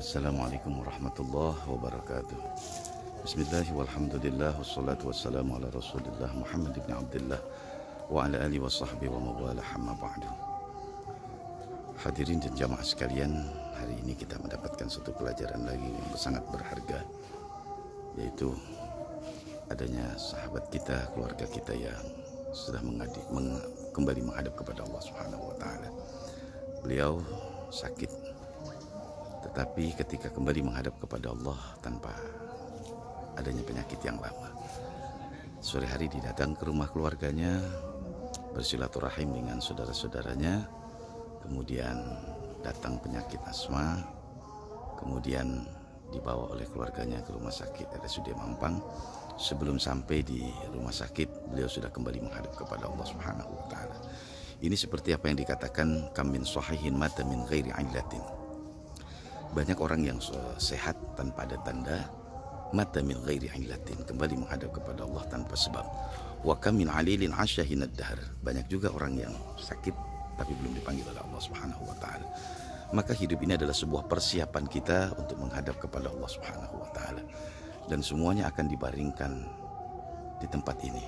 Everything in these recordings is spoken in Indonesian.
Assalamualaikum warahmatullahi wabarakatuh. Bismillahirrahmanirrahim. Walhamdulillah wassalatu wassalamu ala Rasulillah Muhammad ibn Abdullah wa ala alihi wa sahbihi wa mawalah, amma ba'du. Hadirin dan jamaah sekalian, hari ini kita mendapatkan satu pelajaran lagi yang sangat berharga, yaitu adanya sahabat kita, keluarga kita yang sudah kembali menghadap kepada Allah Subhanahu wa taala. Beliau sakit, tetapi ketika kembali menghadap kepada Allah tanpa adanya penyakit yang lama, sore hari didatang ke rumah keluarganya, bersilaturahim dengan saudara-saudaranya, kemudian datang penyakit asma, kemudian dibawa oleh keluarganya ke rumah sakit RSUD Mampang. Sebelum sampai di rumah sakit, beliau sudah kembali menghadap kepada Allah Subhanahu wa taala. Ini seperti apa yang dikatakan kam min sahihin mata min ghairi illatin. Banyak orang yang sehat tanpa ada tanda, mata min ghairi illatin, kembali menghadap kepada Allah tanpa sebab. Wa kam min alilin asyahin ad-dahr. Banyak juga orang yang sakit tapi belum dipanggil oleh Allah Subhanahu wa taala. Maka hidup ini adalah sebuah persiapan kita untuk menghadap kepada Allah Subhanahu wa taala. Dan semuanya akan dibaringkan di tempat ini.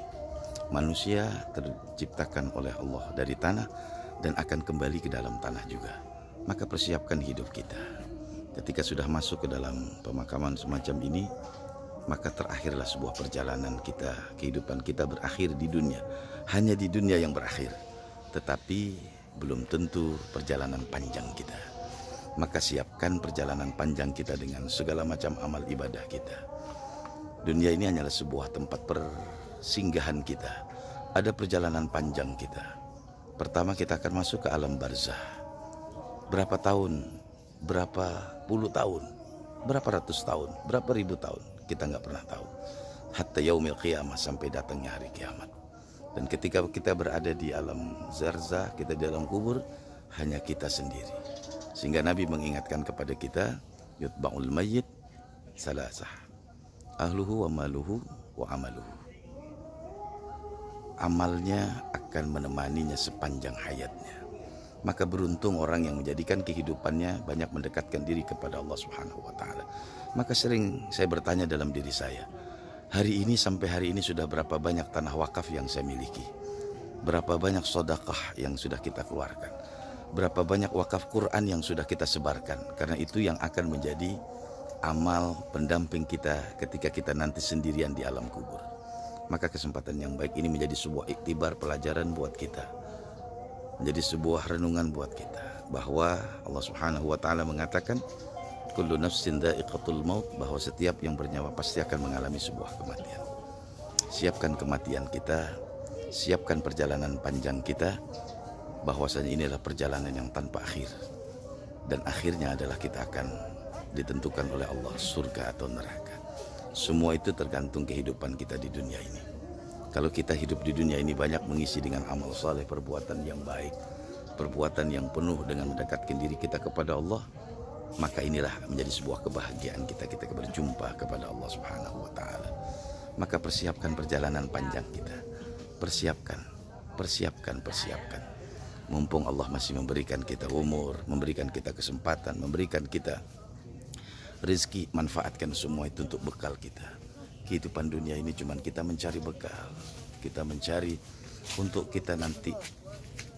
Manusia terciptakan oleh Allah dari tanah dan akan kembali ke dalam tanah juga. Maka persiapkan hidup kita. Ketika sudah masuk ke dalam pemakaman semacam ini, maka terakhirlah sebuah perjalanan kita. Kehidupan kita berakhir di dunia. Hanya di dunia yang berakhir. Tetapi belum tentu perjalanan panjang kita. Maka siapkan perjalanan panjang kita dengan segala macam amal ibadah kita. Dunia ini hanyalah sebuah tempat persinggahan kita. Ada perjalanan panjang kita. Pertama kita akan masuk ke alam barzah. Berapa tahun, berapa puluh tahun, berapa ratus tahun, berapa ribu tahun, kita nggak pernah tahu. Hatta yaumil qiyamah, sampai datangnya hari kiamat. Dan ketika kita berada di alam barzah, kita di alam kubur, hanya kita sendiri. Sehingga Nabi mengingatkan kepada kita, yutba'ul mayyit salasah, ahluhu wa maluhu wa amaluhu. Amalnya akan menemaninya sepanjang hayatnya. Maka beruntung orang yang menjadikan kehidupannya banyak mendekatkan diri kepada Allah Subhanahu wa taala. Maka sering saya bertanya dalam diri saya, hari ini sampai hari ini sudah berapa banyak tanah wakaf yang saya miliki? Berapa banyak sedekah yang sudah kita keluarkan? Berapa banyak wakaf Quran yang sudah kita sebarkan? Karena itu yang akan menjadi amal pendamping kita ketika kita nanti sendirian di alam kubur. Maka kesempatan yang baik ini menjadi sebuah iktibar, pelajaran buat kita, menjadi sebuah renungan buat kita, bahwa Allah Subhanahu wa taala mengatakan kullu nafsin dha'iqatul maut, bahwa setiap yang bernyawa pasti akan mengalami sebuah kematian. Siapkan kematian kita, siapkan perjalanan panjang kita, bahwasanya inilah perjalanan yang tanpa akhir, dan akhirnya adalah kita akan ditentukan oleh Allah surga atau neraka. Semua itu tergantung kehidupan kita di dunia ini. Kalau kita hidup di dunia ini banyak mengisi dengan amal saleh, perbuatan yang baik, perbuatan yang penuh dengan mendekatkan diri kita kepada Allah, maka inilah menjadi sebuah kebahagiaan kita berjumpa kepada Allah Subhanahu wa taala. Maka persiapkan perjalanan panjang kita. Persiapkan. Mumpung Allah masih memberikan kita umur, memberikan kita kesempatan, memberikan kita rezeki, manfaatkan semua itu untuk bekal kita. Kehidupan dunia ini cuma kita mencari bekal, kita mencari untuk kita nanti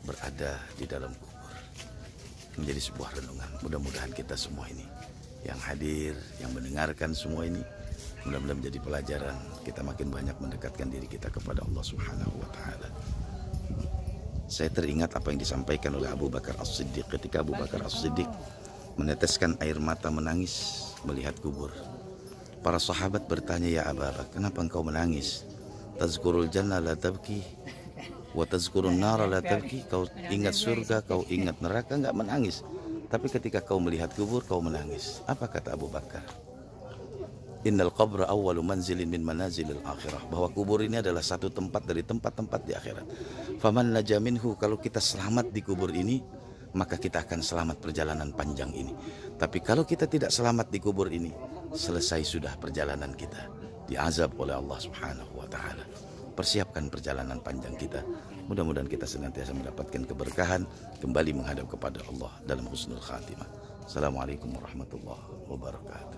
berada di dalam kubur. Menjadi sebuah renungan. Mudah-mudahan kita semua ini yang hadir, yang mendengarkan semua ini, mudah-mudahan menjadi pelajaran. Kita makin banyak mendekatkan diri kita kepada Allah Subhanahu wa taala. Saya teringat apa yang disampaikan oleh Abu Bakar As-Siddiq ketika Abu Bakar As-Siddiq meneteskan air mata menangis melihat kubur. Para sahabat bertanya, ya Abu Bakar, kenapa engkau menangis? Tazkurul jannah la tabki wa tazkurun nara la tabki. Kau ingat surga, kau ingat neraka, enggak menangis. Tapi ketika kau melihat kubur, kau menangis. Apa kata Abu Bakar? Innal qabra awwalu manzilin min manazilil akhirah. Bahwa kubur ini adalah satu tempat dari tempat-tempat di akhirat. Faman naja minhu, kalau kita selamat di kubur ini, maka kita akan selamat perjalanan panjang ini. Tapi kalau kita tidak selamat di kubur ini, selesai sudah perjalanan kita, diazab oleh Allah Subhanahu wa taala. Persiapkan perjalanan panjang kita. Mudah-mudahan kita senantiasa mendapatkan keberkahan, kembali menghadap kepada Allah dalam husnul khatimah. Assalamualaikum warahmatullahi wabarakatuh.